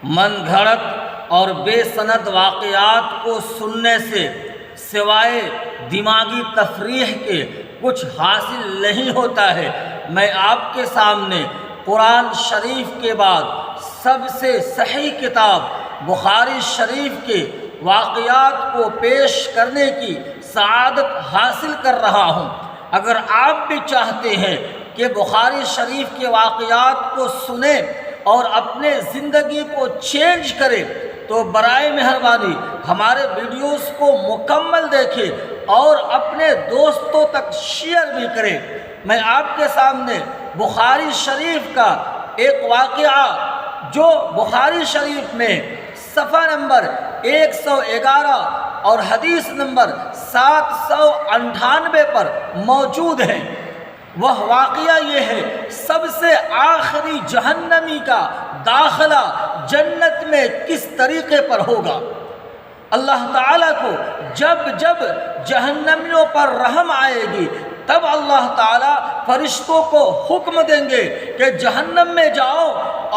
من گھڑت اور بے سند واقعات کو سننے سے سوائے دماغی تفریح کے کچھ حاصل نہیں ہوتا ہے۔ میں آپ کے سامنے قرآن شریف کے بعد سب سے صحیح کتاب بخاری شریف کے واقعات کو پیش کرنے کی سعادت حاصل کر رہا ہوں۔ اگر آپ بھی چاہتے ہیں کہ بخاری شریف کے واقعات کو سنیں اور اپنے زندگی کو چینج کریں تو برائے مہربانی ہمارے ویڈیوز کو مکمل دیکھیں اور اپنے دوستوں تک شیئر بھی کریں۔ میں آپ کے سامنے بخاری شریف کا ایک واقعہ جو بخاری شریف میں صفحہ نمبر 111 اور حدیث نمبر 798 پر موجود ہے، وہ واقعہ یہ ہے، سب سے آخری جہنمی کا داخلہ جنت میں کس طریقے پر ہوگا۔ اللہ تعالیٰ کو جب جب جہنمیوں پر رحم آئے گی تب اللہ تعالیٰ فرشتوں کو حکم دیں گے کہ جہنم میں جاؤ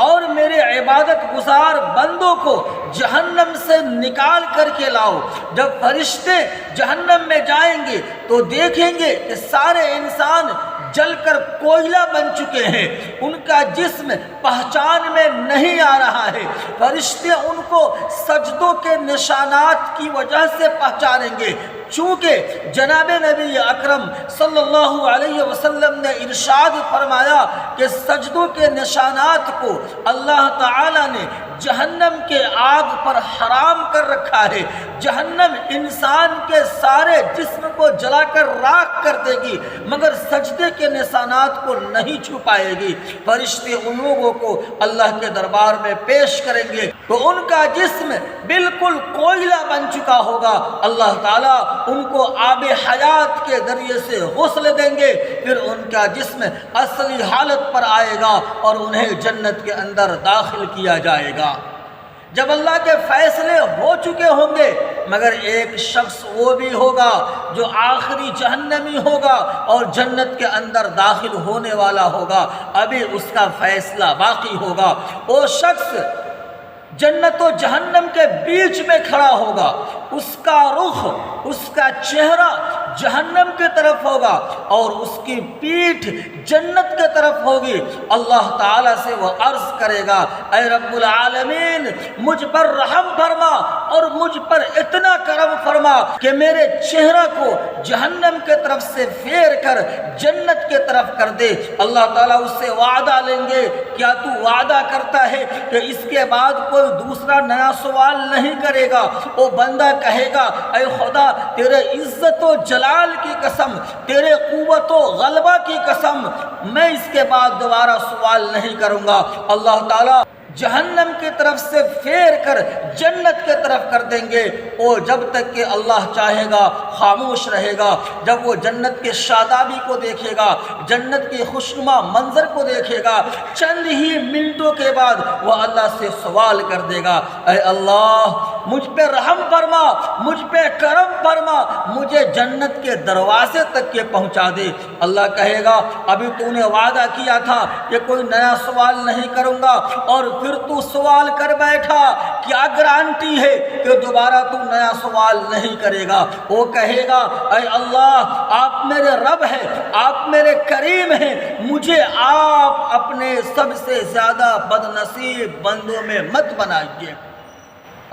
اور میرے عبادت گزار بندوں کو جہنم سے نکال کر کے لاؤ۔ جب فرشتے جہنم میں جائیں گے تو دیکھیں گے کہ سارے انسان جل کر کوئلہ بن چکے ہیں، ان کا جسم پہچان میں نہیں آ رہا ہے۔ فرشتے ان کو سجدوں کے نشانات کی وجہ سے پہچانیں گے، چونکہ جناب نبی اکرم صلی اللہ علیہ وسلم نے ارشاد فرمایا کہ سجدوں کے نشانات کو اللہ تعالی نے جہنم کے آگ پر حرام کر رکھا ہے۔ جہنم انسان کے سارے جسم کو جلا کر راکھ کر دے گی مگر سجدے کے نشانات کو نہیں چھپائے گی۔ فرشتے ان لوگوں کو اللہ کے دربار میں پیش کریں گے تو ان کا جسم بالکل کوئلہ بن چکا ہوگا۔ اللہ تعالیٰ ان کو آب حیات کے ذریعے سے غسل دیں گے، پھر ان کا جسم اصلی حالت پر آئے گا اور انہیں جنت کے اندر داخل کیا جائے گا۔ جب اللہ کے فیصلے ہو چکے ہوں گے مگر ایک شخص وہ بھی ہوگا جو آخری جہنمی ہوگا اور جنت کے اندر داخل ہونے والا ہوگا، ابھی اس کا فیصلہ باقی ہوگا۔ وہ شخص جنت و جہنم کے بیچ میں کھڑا ہوگا، اس کا رخ، اس کا چہرہ جہنم کی طرف ہوگا اور اس کی پیٹھ جنت کی طرف ہوگی۔ اللہ تعالیٰ سے وہ عرض کرے گا، اے رب العالمین مجھ پر رحم فرما اور مجھ پر اتنا کرم فرما کہ میرے چہرہ کو جہنم کی طرف سے پھیر کر جنت کی طرف کر دے۔ اللہ تعالیٰ اس سے وعدہ لیں گے، کیا تو وعدہ کرتا ہے کہ اس کے بعد کوئی دوسرا نیا سوال نہیں کرے گا؟ وہ بندہ کہے گا، اے خدا تیرے عزت و جلال کی قسم، تیرے قوت و غلبہ کی قسم، میں اس کے بعد دوبارہ سوال نہیں کروں گا۔ اللہ تعالیٰ جہنم کی طرف سے پھیر کر جنت کی طرف کر دیں گے۔ وہ جب تک کہ اللہ چاہے گا خاموش رہے گا۔ جب وہ جنت کے شادابی کو دیکھے گا، جنت کے خوشنما منظر کو دیکھے گا، چند ہی منٹوں کے بعد وہ اللہ سے سوال کر دے گا، اے اللہ مجھ پہ رحم فرما، مجھ پہ کرم فرما، مجھے جنت کے دروازے تک کے پہنچا دے۔ اللہ کہے گا، ابھی تو نے وعدہ کیا تھا کہ کوئی نیا سوال نہیں کروں گا اور پھر تو سوال کر بیٹھا، کیا گارنٹی ہے کہ دوبارہ تو نیا سوال نہیں کرے گا؟ وہ کہے گا، اے اللہ آپ میرے رب ہیں، آپ میرے کریم ہیں، مجھے آپ اپنے سب سے زیادہ بد نصیب بندوں میں مت بنائیے۔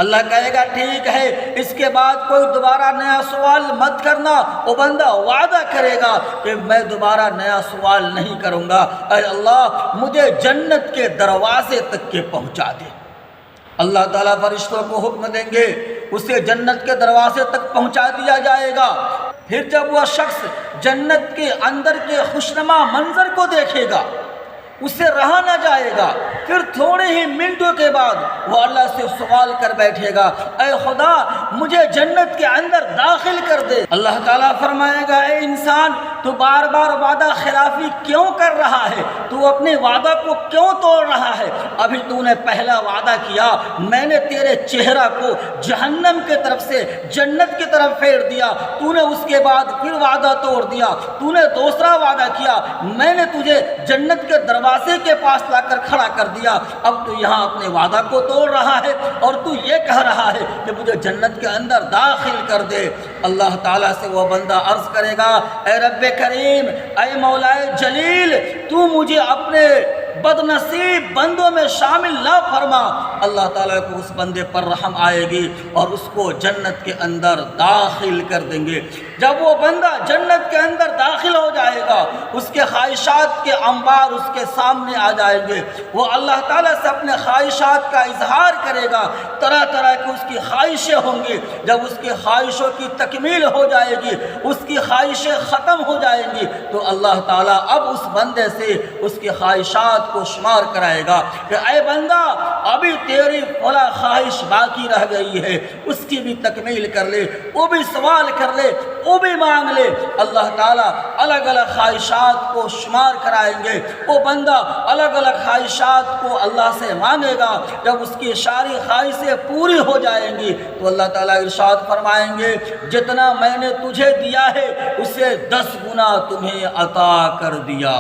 اللہ کہے گا ٹھیک ہے، اس کے بعد کوئی دوبارہ نیا سوال مت کرنا۔ وہ بندہ وعدہ کرے گا کہ میں دوبارہ نیا سوال نہیں کروں گا، اے اللہ مجھے جنت کے دروازے تک کے پہنچا دے۔ اللہ تعالیٰ فرشتوں کو حکم دیں گے، اسے جنت کے دروازے تک پہنچا دیا جائے گا۔ پھر جب وہ شخص جنت کے اندر کے خوشنما منظر کو دیکھے گا اسے رہا نہ جائے گا۔ پھر تھوڑے ہی منٹوں کے بعد وہ اللہ سے سوال کر بیٹھے گا، اے خدا مجھے جنت کے اندر داخل کر دے۔ اللہ تعالیٰ فرمائے گا، اے انسان تو بار بار وعدہ خلافی کیوں کر رہا ہے؟ تو اپنے وعدہ کو کیوں توڑ رہا ہے؟ ابھی تو نے پہلا وعدہ کیا میں نے تیرے چہرہ کو جہنم کے طرف سے جنت کی طرف پھیر دیا، تو نے اس کے بعد پھر وعدہ توڑ دیا۔ تو نے دوسرا وعدہ کیا میں نے تجھے جنت کے دروازے کے پاس لا کر کھڑا کر دیا، اب تو یہاں اپنے وعدہ کو توڑ رہا ہے اور تو یہ کہہ رہا ہے کہ مجھے جنت کے اندر داخل کر دے۔ اللہ تعالیٰ سے وہ بندہ عرض کرے گا اے رب کریم، اے مولا جلیل، تو مجھے اپنے بد نصیب بندوں میں شامل نہ فرما۔ اللہ تعالیٰ کو اس بندے پر رحم آئے گی اور اس کو جنت کے اندر داخل کر دیں گے۔ جب وہ بندہ جنت کے اندر داخل ہو جائے گا، اس کے خواہشات کے انبار اس کے سامنے آ جائیں گے، وہ اللہ تعالیٰ سے اپنے خواہشات کا اظہار کرے گا، طرح طرح کی اس کی خواہشیں ہوں گی۔ جب اس کی خواہشوں کی تکمیل ہو جائے گی، اس کی خواہشیں ختم ہو جائیں گی، تو اللہ تعالیٰ اب اس بندے سے اس کی خواہشات کو شمار کرائے گا کہ اے بندہ ابھی تیری فلاں خواہش باقی رہ گئی ہے، اس کی بھی تکمیل کر لے، وہ بھی سوال کر لے، وہ بھی مانگ لے۔ اللہ تعالیٰ الگ الگ خواہشات کو شمار کرائیں گے، وہ بندہ الگ الگ خواہشات کو اللہ سے مانگے گا۔ جب اس کی ساری خواہشیں پوری ہو جائیں گی تو اللہ تعالیٰ ارشاد فرمائیں گے جتنا میں نے تجھے دیا ہے اسے 10 گنا تمہیں عطا کر دیا۔